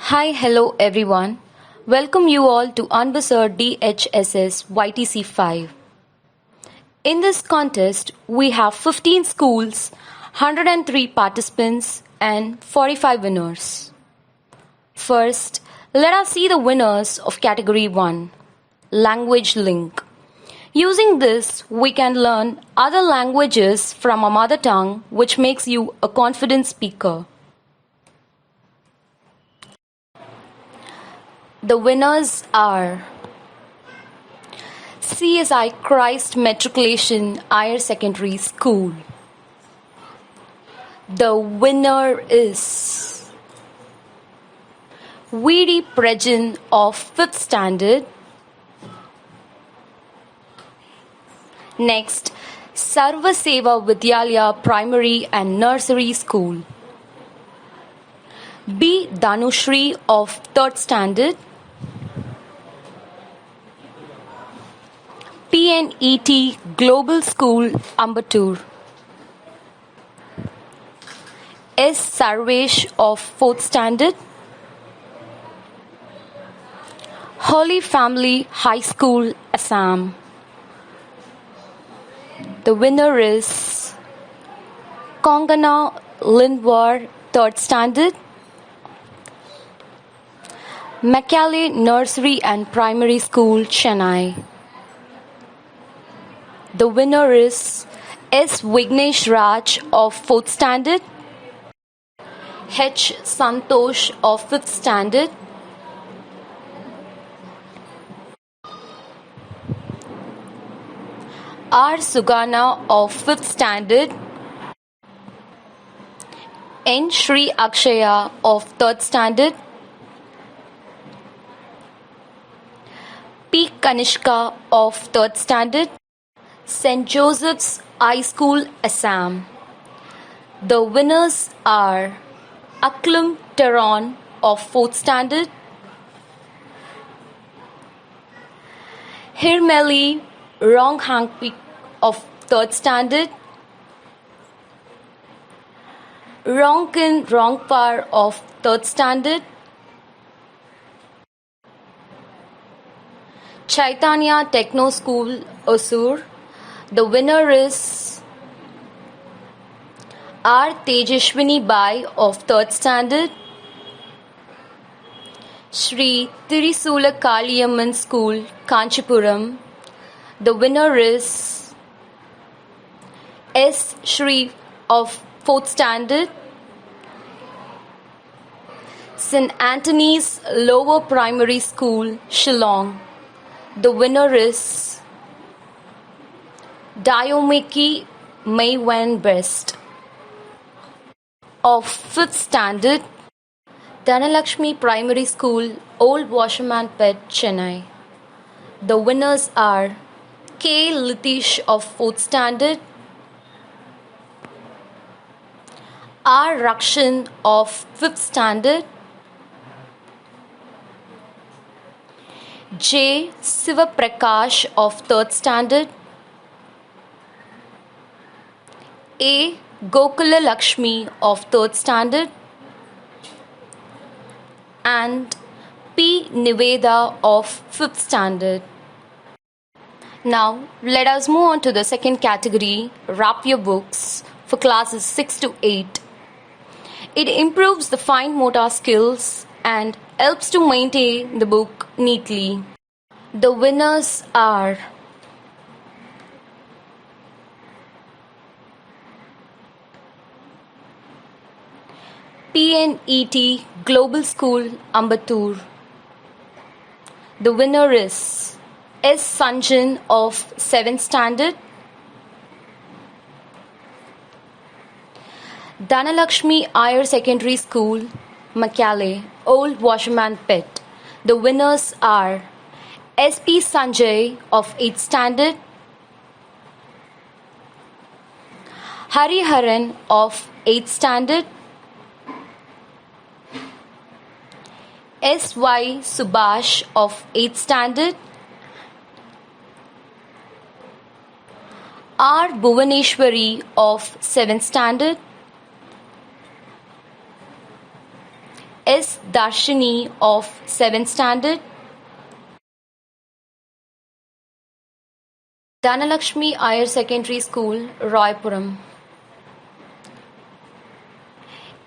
Hi, hello everyone. Welcome you all to Anbasar DHSS YTC 5. In this contest, we have 15 schools, 103 participants, and 45 winners. First, let us see the winners of Category 1 Language Link. Using this, we can learn other languages from our mother tongue, which makes you a confident speaker. The winners are CSI Christ Matriculation Higher Secondary School. The winner is VD Prejan of 5th Standard. Next, Sarva Seva Vidyalaya Primary and Nursery School. B. Dhanushri of 3rd Standard. PNET Global School, Ambattur. S. Sarvesh of 4th Standard. Holy Family High School, Assam. The winner is Kongana Lindwar, 3rd Standard. Macaulay Nursery and Primary School, Chennai. The winner is S. Vignesh Raj of 4th Standard. H. Santosh of 5th Standard. R. Sugana of 5th Standard. N. Shri Akshaya of 3rd Standard. P. Kanishka of 3rd Standard. St. Joseph's High School, Assam. The winners are Aklum Teron of 4th Standard. Hirmeli Ronghangpik of 3rd Standard. Rongkin Rongpar of 3rd Standard. Chaitanya Techno School, Osur. The winner is R. Tejashwini Bai of 3rd Standard. Shri Tirisula Kaliamman School, Kanchipuram. The winner is S. Shri of 4th Standard. St. Anthony's Lower Primary School, Shillong. The winner is Diomiki Maywan Best of 5th Standard. Dhanalakshmi Primary School, Old Washerman Pet, Chennai. The winners are K. Litish of 4th Standard. R. Rakshan of 5th Standard. J. Sivaprakash of 3rd Standard. A. Gokula Lakshmi of 3rd Standard. And P. Niveda of 5th Standard. Now, let us move on to the second category, Wrap Your Books, for classes 6 to 8. It improves the fine motor skills and helps to maintain the book neatly. The winners are PNET Global School, Ambattur. The winner is S. Sanjan of 7th Standard. Dhanalakshmi Higher Secondary School, Macaulay, Old Washerman Pet. The winners are S.P. Sanjay of 8th Standard. Hariharan of 8th Standard. S.Y. Subhash of 8th Standard. R. Bhuvaneshwari of 7th Standard. S. Darshini of 7th Standard, Dhanalakshmi Iyer Secondary School, Roypuram,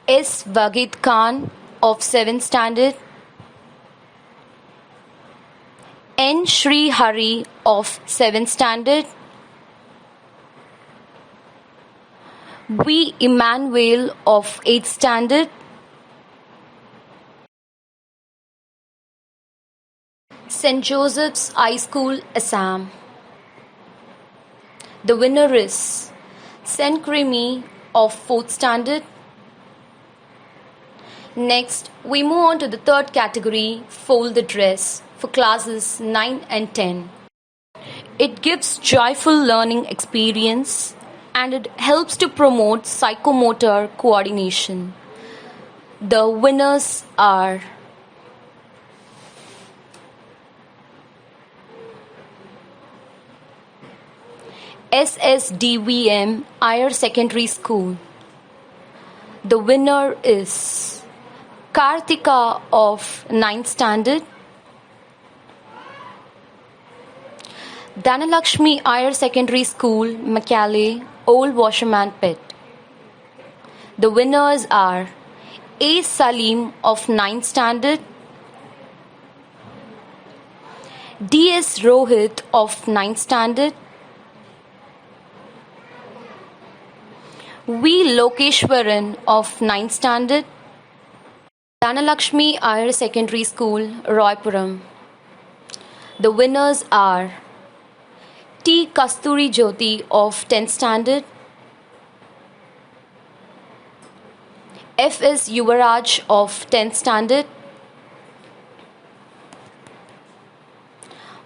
S. Wagid Khan of 7th Standard, N. Shri Hari of 7th Standard, V. Emmanuel of 8th Standard, St. Joseph's High School, Assam. The winner is St. Krimi of 4th Standard. Next, we move on to the third category, Fold the Dress, for classes 9 and 10. It gives joyful learning experience and it helps to promote psychomotor coordination. The winners are SSDVM Iyer Secondary School. The winner is Kartika of 9th Standard, Dhanalakshmi Iyer Secondary School, Macaulay, Old Washerman Pit. The winners are A. Salim of 9th Standard, D.S. Rohit of 9th Standard, V. Lokeshwaran of 9th Standard, Dhanalakshmi Iyer Secondary School, Roypuram. The winners are T. Kasturi Jyoti of 10th Standard, F.S. Yuvaraj of 10th Standard,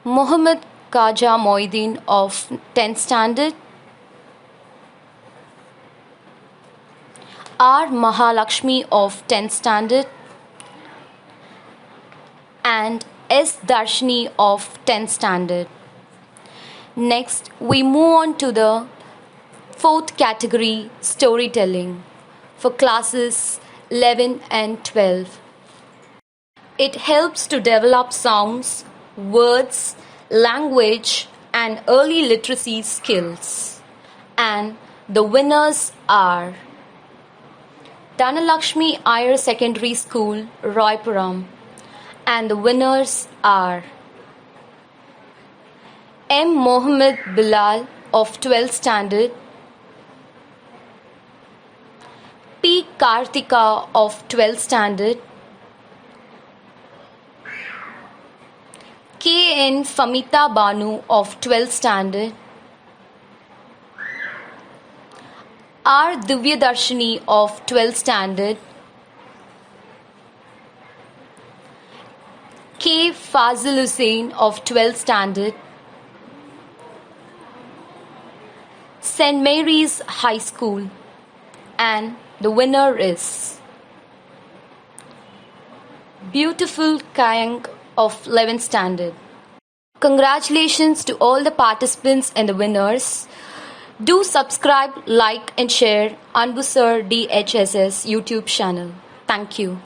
Mohammad Kaja Moideen of 10th Standard, R. Mahalakshmi of 10th Standard, and S. Darshini of 10th Standard. Next, we move on to the fourth category, storytelling, for classes 11 and 12. It helps to develop sounds, words, language, and early literacy skills. And the winners are Dhanalakshmi Iyer Secondary School, Roypuram. And the winners are M. Mohammed Bilal of 12th Standard, P. Kartika of 12th Standard, K. N. Famita Banu of 12th Standard, R. Divyadarshini of 12th Standard, K. Fazil Hussain of 12th Standard, St. Mary's High School, and the winner is Beautiful Kayang of 11th Standard. Congratulations to all the participants and the winners. Do subscribe, like and share Anbu Sir DHSS YouTube channel. Thank you.